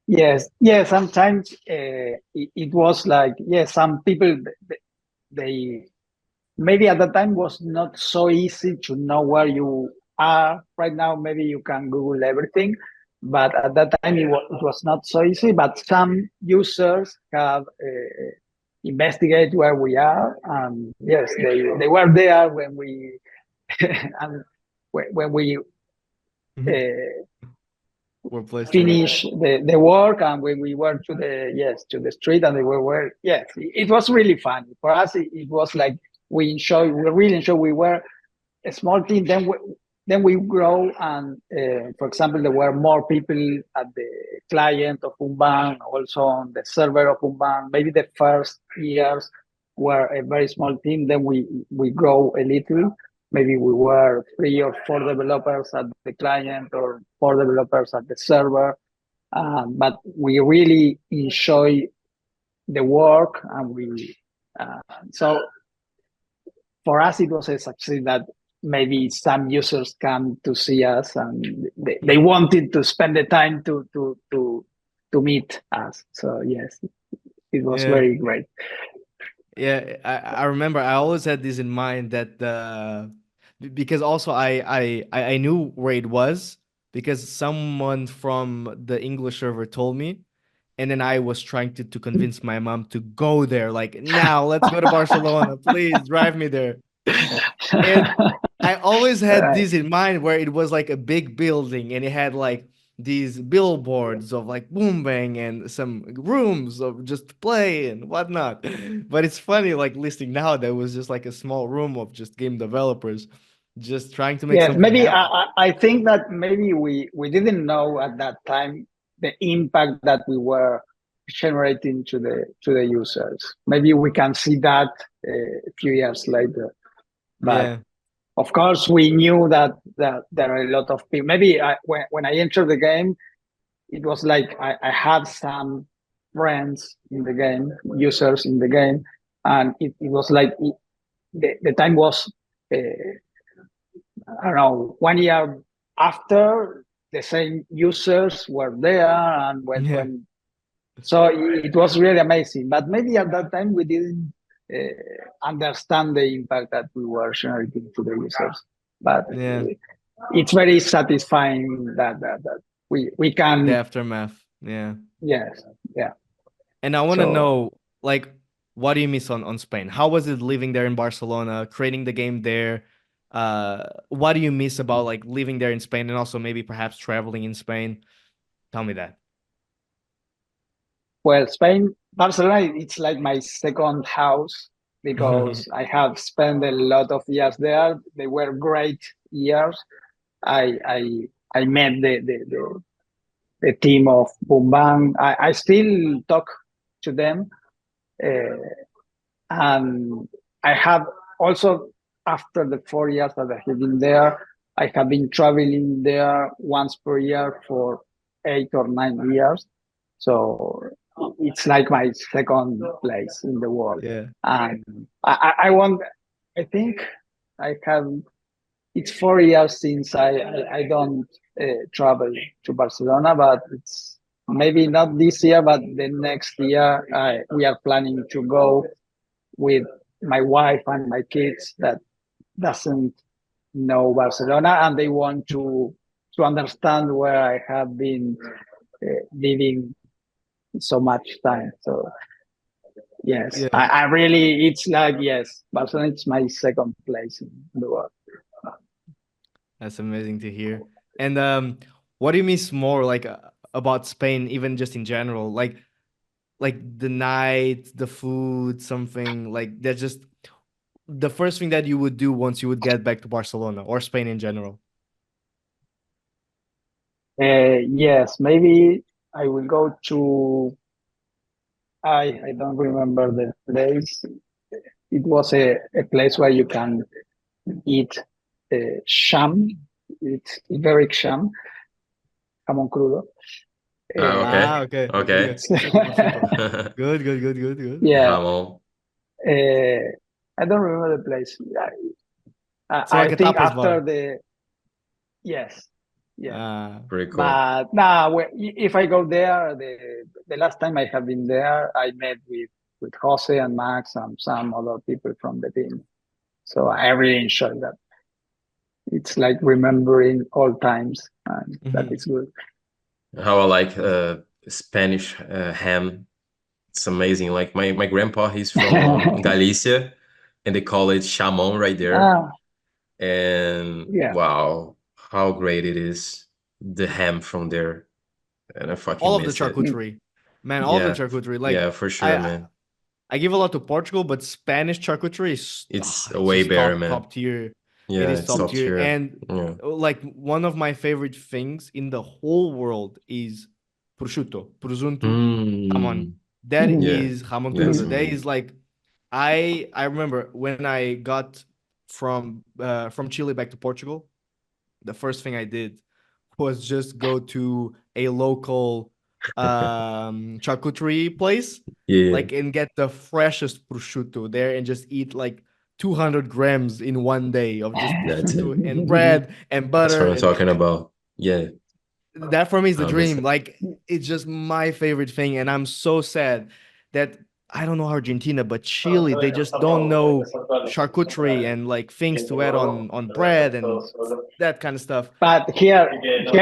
yes, yes. Sometimes it was like, yes, some people they maybe at the time was not so easy to know where you are. Right now, maybe you can Google everything, but at that time it was not so easy. But some users have investigate where we are, and yes, they were there when we and when we uh, Workplace tour. finish the work, and when we were to the street, and they were yes, it was really funny for us. It was like we really enjoy. We were a small team. Then we grow, and for example, there were more people at the client of Umban, also on the server of Umban. Maybe the first years were a very small team. Then we grow a little. Maybe we were 3 or 4 developers at the client, or 4 developers at the server. But we really enjoy the work, and so for us it was a success that maybe some users come to see us, and they wanted to spend the time to meet us. So yes, it was Yeah. very great. Yeah, I remember I always had this in mind that because also I knew where it was because someone from the English server told me, and then I was trying to convince my mom to go there. Like, now let's go to Barcelona, please drive me there. And I always had Right. this in mind where it was like a big building and it had like these billboards of like boom bang and some rooms of just play and whatnot. But it's funny, like listening now, that was just like a small room of just game developers just trying to make Yes, something maybe happen. I think that maybe we didn't know at that time the impact that we were generating to the users. Maybe we can see that a few years later. But Yeah. of course, we knew that there are a lot of people. Maybe when I entered the game, it was like I had some friends in the game, users in the game, and it was like the time was uh, I don't know, 1 year after the same users were there, and Yeah. so it was really amazing. But maybe at that time we didn't understand the impact that we were generating to the users. But Yeah. it's very satisfying that we The can, aftermath. Yeah. yes, yeah. And I want to So know, like, what do you miss on Spain? How was it living there in Barcelona, creating the game there? What do you miss about like living there in Spain and also maybe perhaps traveling in Spain? Tell me that. well, Spain, Barcelona, it's like my second house because I have spent a lot of years there. They were great years. I met the team of Bumbang. I still talk to them, uh, and I have also, after the 4 years that I have been there, I have been traveling there once per year for 8 or 9 years. So it's like my second place in the world. Yeah. And I want, I think I have, it's 4 years since I don't travel to Barcelona, but it's maybe not this year, but the next year we are planning to go with my wife and my kids that doesn't know Barcelona, and they want to understand where I have been living so much time. So Yes, Yeah, I really, it's like, yes, Barcelona is my second place in the world. that's amazing to hear. And what do you miss more, like about Spain, even just in general? Like the night, the food, something like that's just the first thing that you would do once you would get back to Barcelona or Spain in general. Yes, maybe I will go to, I don't remember the place. It was a place where you can eat sham. It's Iberic sham, jamón crudo. Ah, okay. Ah, okay, okay. Okay. Prosciutto, prosciutto. Good, good, good, good, good. Yeah, Jamon. uh, I don't remember the place. So like I a think tapas after bar. the, yes, yeah. Ah, Pretty cool. But now, if I go there, the last time I have been there, I met with Jose and Max and some other people from the team. So I really enjoyed that. It's like remembering old times, and that mhm. is good. How I like That's Spanish ham. It's amazing. Like my grandpa, he's from Galicia, and they call it chamon right there. Ah, And yeah. wow, how great it is. The ham from there. And I fucking all of the miss it. Mm. charcuterie, man. All of the Yeah. charcuterie. Like Yeah, for sure, I, man. I give a lot to Portugal, but Spanish charcuterie is It's it's way just better, top man. tier. It Yeah, is it's top top tier, tier. and Yeah. like one of my favorite things in the whole world is prosciutto, presunto. Come on, Mm. that Mhm. Yeah. is jamón That's crudo. Mhm. That amazing. is like I remember when I got from Chile back to Portugal. The first thing I did was just go to a local charcuterie place, Yeah, like and get the freshest prosciutto there and just eat like 200 grams in one day of just that's prosciutto it. and bread and That's butter what I'm and talking about. Yeah, that for me is the I miss dream. it. Like it's just my favorite thing, and I'm so sad that I don't know Argentina, but Chile, they just don't know charcuterie and like things to add on bread and that kind of stuff. But here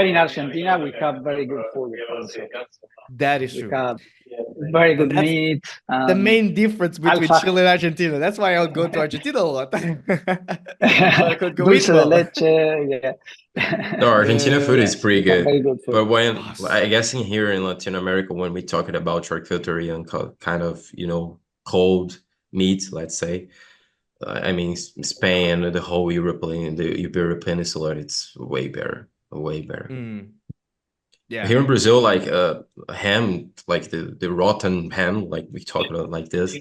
in Argentina, we have very good food also. That is We true. have very And good that's meat. the main difference between Alfa, Chile and Argentina. That's why I'll go to Argentina a lot. So I could go eat dulce de well. leche. Yeah. No, Argentina food is Yes, pretty we have good. very good food. But when Oh, I guess in here in Latin America, when we talking about charcuterie and kind of, cold meat, let's say, I mean, Spain, the Iberian Peninsula, it's way better, way better. mm, yeah. Here in Brazil, like ham, like the rotten ham, like we talk about like this,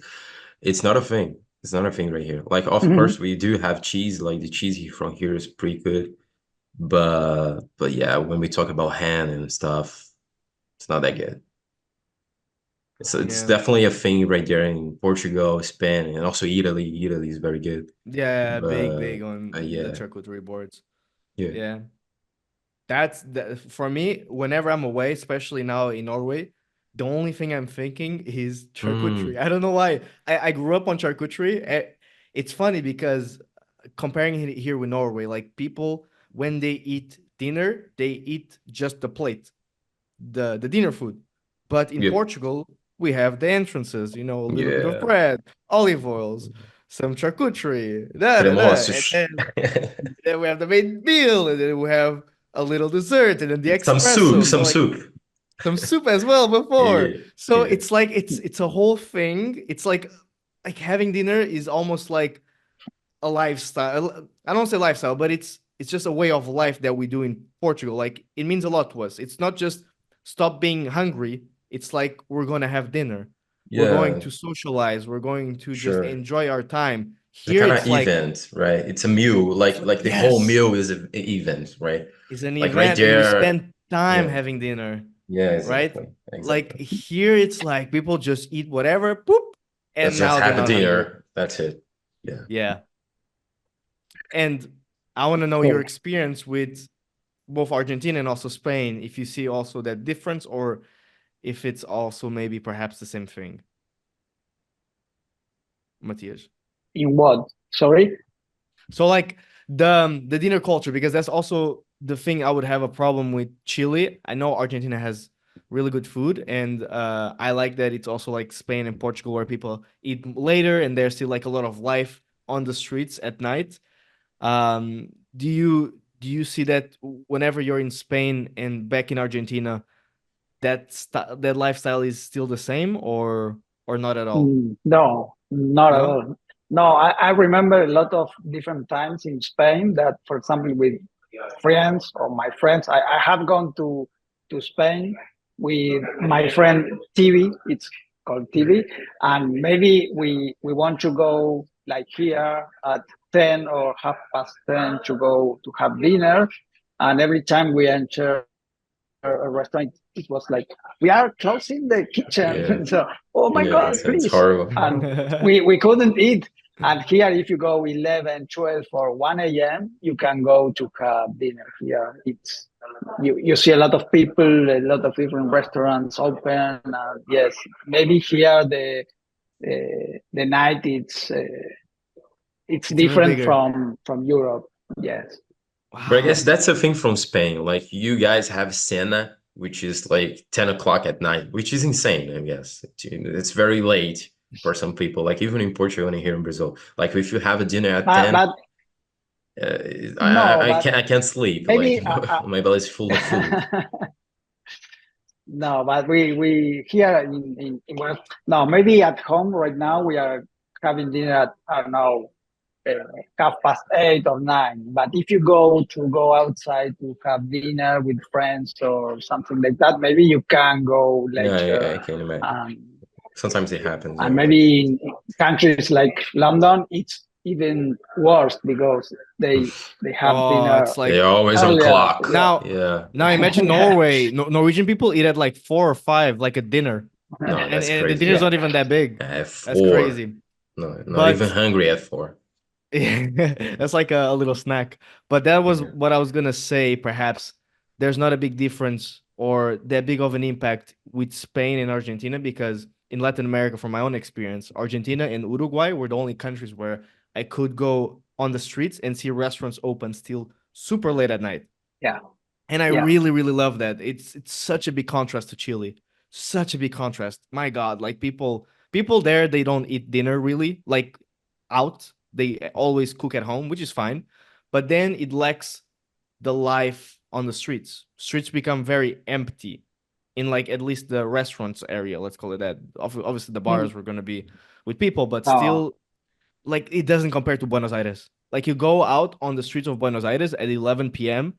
it's not a thing. It's not a thing right here. Like, of Mhm. course, we do have cheese. Like the cheese from here is pretty good, but yeah, when we talk about ham and stuff, it's not that good. So it's Yeah. definitely a thing right there in Portugal, Spain, and also Italy. Italy is very good, Yeah, big, but big on the yeah, charcuterie boards. yeah. Yeah. That's the for me, whenever I'm away, especially now in Norway, the only thing I'm thinking is charcuterie. Mm, I don't know why. I grew up on charcuterie. It's funny because comparing it here with Norway, like people when they eat dinner, they eat just the plate, the dinner food. But in yep, Portugal, we have the entrances, a little bit of yeah. bread, olive oils, some charcuterie, da da da. And Cremosos. then we have the main meal, and then we have a little dessert, and then the Some soup, espresso. So some like soup. some soup as well before. Yeah, So yeah, it's like it's a whole thing. It's like having dinner is almost like a lifestyle. I don't say lifestyle, but it's just a way of life that we do in Portugal. Like it means a lot to us. It's not just stop being hungry. It's like we're gonna have dinner. We're going yeah, to socialize. We're going to just sure. enjoy our time. It's a Here kind of it's like event, right? It's a meal, it's like the whole yes, meal is an event, right? it's an Like right event, and we there. spend time Yeah, having dinner, yeah, right? exactly, Like exactly. here it's like people just eat whatever, boop, Let's and just now they're have not hungry. dinner. That's it. Yeah. Yeah. And I want to know your Cool. experience with both Argentina and also Spain, if you see also that difference or if it's also maybe perhaps the same thing, Matias. In what? Sorry? So like the dinner culture, because that's also the thing I would have a problem with Chile. I know Argentina has really good food, and I like that it's also like Spain and Portugal where people eat later and there's still like a lot of life on the streets at night. Do you see that whenever you're in Spain and back in Argentina, that lifestyle is still the same, or not at all? No, not at No? all. No, I remember a lot of different times in Spain that, for example, with friends or my friends, I have gone to Spain with my friend TV. It's called TV, and maybe we want to go like here at 10 or half past 10 to go to have dinner, and every time we enter a restaurant, it was like, we are closing the kitchen. Yeah, So, oh my yeah, God, it's please. horrible. And we couldn't eat. And here, if you go 11, 12, or 1 a.m., you can go to have dinner here. You see a lot of people, a lot of different restaurants open. Yes, maybe here the night it's It's even different bigger. from Europe. Yes. But I guess Wow. that's the thing from Spain. Like you guys have Cena, which is like 10 o'clock at night, which is insane, I guess. It's very late for some people. Like even in Portugal and here in Brazil. Like if you have a dinner at But 10, uh, no, but I can't sleep. Like maybe my belly is full of food. no, but we here no, maybe at home right now we are having dinner at, I don't know, uh, half past 8 or 9. But if you go outside to have dinner with friends or something like that, maybe you can go Yeah, later. I can imagine. Um, Sometimes it happens. and Yeah, like maybe in countries like London, it's even worse because they have Oh, dinner it's they're like always on earlier. clock. now Yeah. now imagine Yeah. Norway. Norwegian people eat at like 4 or 5, like a dinner. No, And that's and the crazy. dinner's Yeah. not even that big. At That's 4. crazy. No, not even But hungry at 4. that's like a little snack. But that was Yeah. what I was gonna say. Perhaps there's not a big difference or that big of an impact with Spain and Argentina because in Latin America, from my own experience, Argentina and Uruguay were the only countries where I could go on the streets and see restaurants open still super late at night. Yeah. And I Yeah. really, really love that. It's such a big contrast to Chile. Such a big contrast. My God, like people there, they don't eat dinner really like out. They always cook at home, which is fine. But then it lacks the life on the streets. Streets become very empty in like at least the restaurants area. Let's call it that. Obviously, the Mm. bars were gonna be with people, but Oh, still, like it doesn't compare to Buenos Aires. Like you go out on the streets of Buenos Aires at 11 p.m.,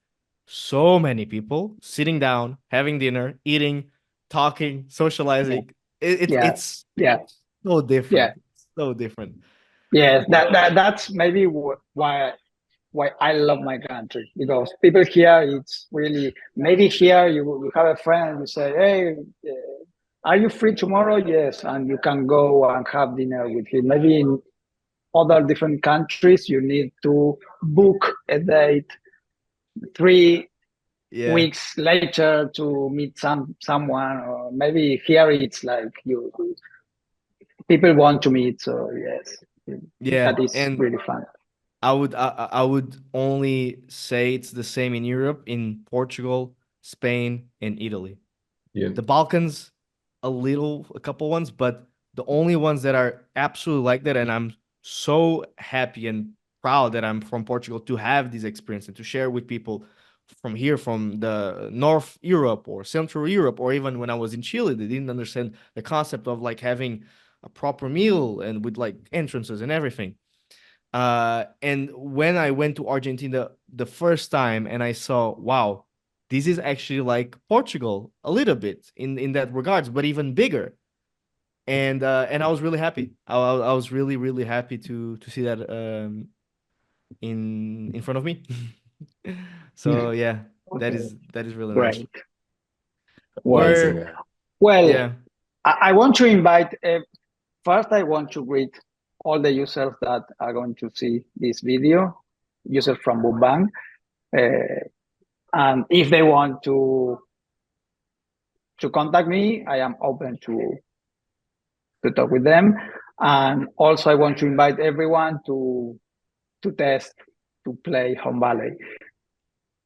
so many people sitting down, having dinner, eating, talking, yeah. socializing. Yeah. It's Yeah. so Yeah. different. So different. Yes. That's maybe why I love my country, because people here, it's really, maybe here you have a friend, you say, hey, are you free tomorrow? Yes, and you can go and have dinner with him. Maybe in other different countries you need to book a date three Yeah. weeks later to meet someone, or maybe here it's like you people want to meet. So yes, Yeah. that is And really fun. I would only say it's the same in Europe, in Portugal, Spain, and Italy. Yeah. The Balkans, a couple ones, but the only ones that are absolutely like that, and I'm so happy and proud that I'm from Portugal to have this experience and to share with people from here, from the North Europe or Central Europe, or even when I was in Chile, they didn't understand the concept of like having a proper meal and with like entrances and everything. And when I went to Argentina the first time and I saw, wow, this is actually like Portugal a little bit in that regards, but even bigger. And I was really happy. I was really really happy to see that in front of me. So yeah, Okay, that is really nice. great. Well, Amazing. Where well, yeah, I want to invite. First, I want to greet all the users that are going to see this video, users from Bubang. And if they want to contact me, I am open to talk with them. And also, I want to invite everyone to test to play home ballet,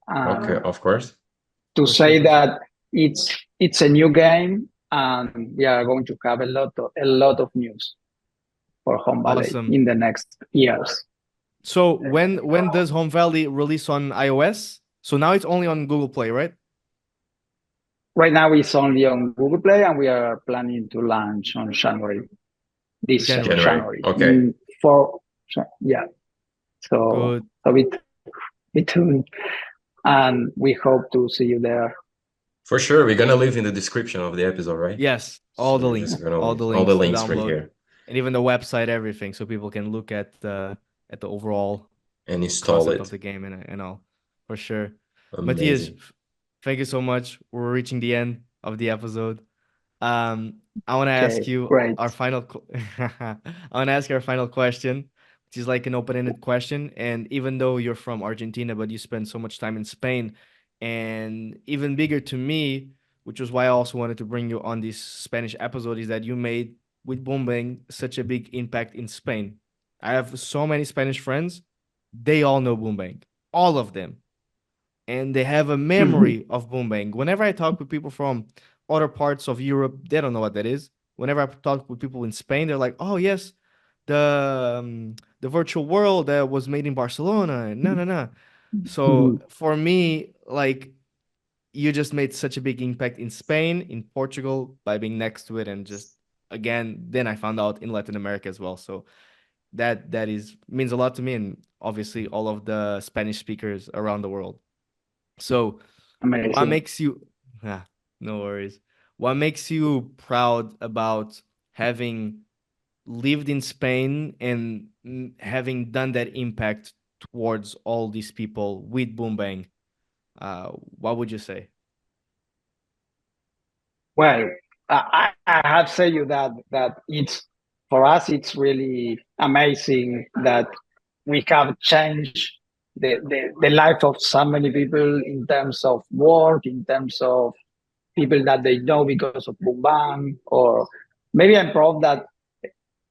Okay, and of course. to for sure, say for sure. that it's it's a new game, and we are going to have a lot of news for Home Valley Awesome. in the next years. So when does Home Valley release on iOS? So now it's only on Google Play, right? Right now, it's only on Google Play, and we are planning to launch on January. This January. January. Okay. For yeah. So Good. so we tuned, and we hope to see you there. For sure. We're gonna leave in the description of the episode, right? Yes, So all the we're links, just gonna all leave the all the links to links right download, here and even the website, everything, so people can look at the overall and install concept of it. the game and all, for sure. Matias, Amazing. thank you so much. We're reaching the end of the episode. I want to ask Okay, you great. our final. I want to ask you our final question, which is like an open-ended question. And even though you're from Argentina, but you spend so much time in Spain, and even bigger to me, which was why I also wanted to bring you on this Spanish episode, is that you made with Bombang such a big impact in Spain. I have so many Spanish friends; they all know Bombang, all of them, and they have a memory of Boombang. Whenever I talk with people from other parts of Europe, they don't know what that is. Whenever I talk with people in Spain, they're like, "Oh yes, the virtual world that was made in Barcelona." No, no, no. So for me, like you just made such a big impact in Spain, in Portugal, by being next to it, and just again, then I found out in Latin America as well. So that is means a lot to me, and obviously all of the Spanish speakers around the world. So what Amazing. makes you ah, no worries. What makes you proud about having lived in Spain and having done that impact towards all these people with Boom Bang? What would you say? Well, I have to say you that it's for us it's really amazing that we have changed the life of so many people in terms of work, in terms of people that they know because of Boom Bang, or maybe I'm proud that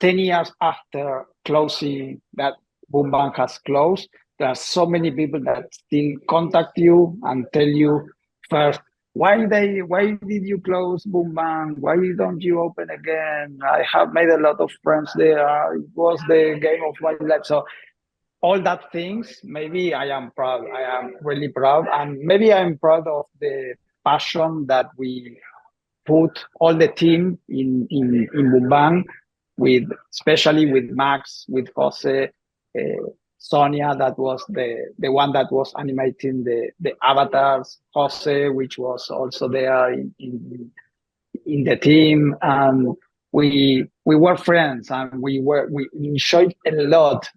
10 years after closing that Boom Bang has closed, there are so many people that still contact you and tell you first, why did you close Boom Bang? Why don't you open again? I have made a lot of friends there. It was the game of my life. So all that things, maybe I am proud. I am really proud. And maybe I'm proud of the passion that we put all the team in Mumbai, with especially with Max, with Jose, Sonia, that was the one that was animating the avatars, Jose, which was also there in the team, and we were friends, and we enjoyed a lot.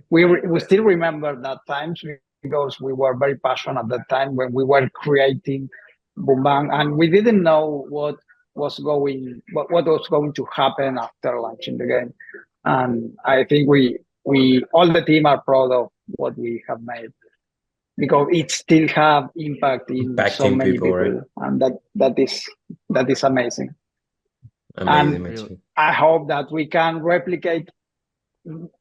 We still remember that times because we were very passionate at that time when we were creating Bumbang, and we didn't know what was going to happen after launching the game. And I think we all the team are proud of what we have made because it still have impact in so Impacting many people, right? people, and that is amazing. Amazing, And Real, Matthew. I hope that we can replicate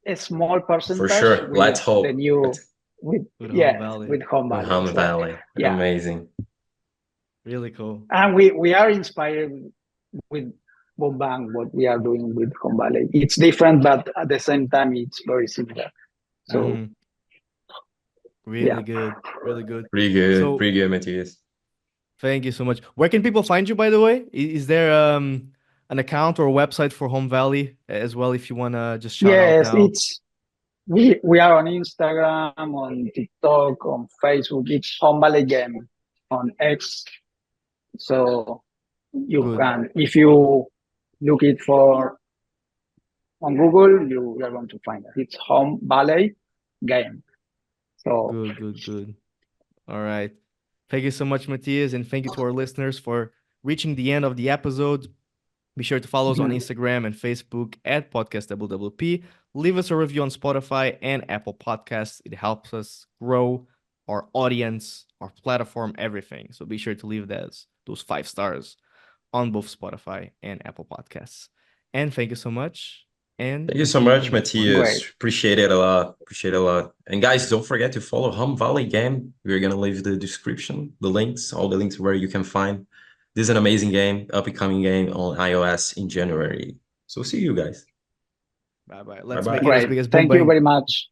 a small For percentage sure. with Let's the hope. new with with Home yes Valley, with Home With Valley. Hum So Valley. yeah, Amazing. really cool. and we are inspired with Bombang what we are doing with Home Valley. It's different, but at the same time it's very similar. So Hmm. yeah. Really good, really good. So Pretty good, Matthias. thank you so much. Where can people find you, by the way? Is there an account or a website for Home Valley as well if you wanna just shout out Yes, now? it's we are on Instagram, on TikTok, on Facebook. It's Home Valley Game on X. So you Good, can, if you look it for on Google, you are going to find it. It's Home Valley Game. So good, good, good. All right. Thank you so much, Matias, and thank you to our listeners for reaching the end of the episode. Be sure to follow us on Instagram and Facebook at Podcast WWP. Leave us a review on Spotify and Apple Podcasts. It helps us grow our audience, our platform, everything. So be sure to leave those 5 stars on both Spotify and Apple Podcasts. And thank you so much. And Thank you so see you in the much, next one. great. Matthias. Appreciate it a lot. Appreciate it a lot. And guys, don't forget to follow Hum Valley Game. We're gonna leave the description, the links, all the links where you can find This is an amazing game, up and coming game on iOS in January. So see you guys. Bye bye. Let's Bye-bye. make it as Great. big as Boom Thank you Bang. very much.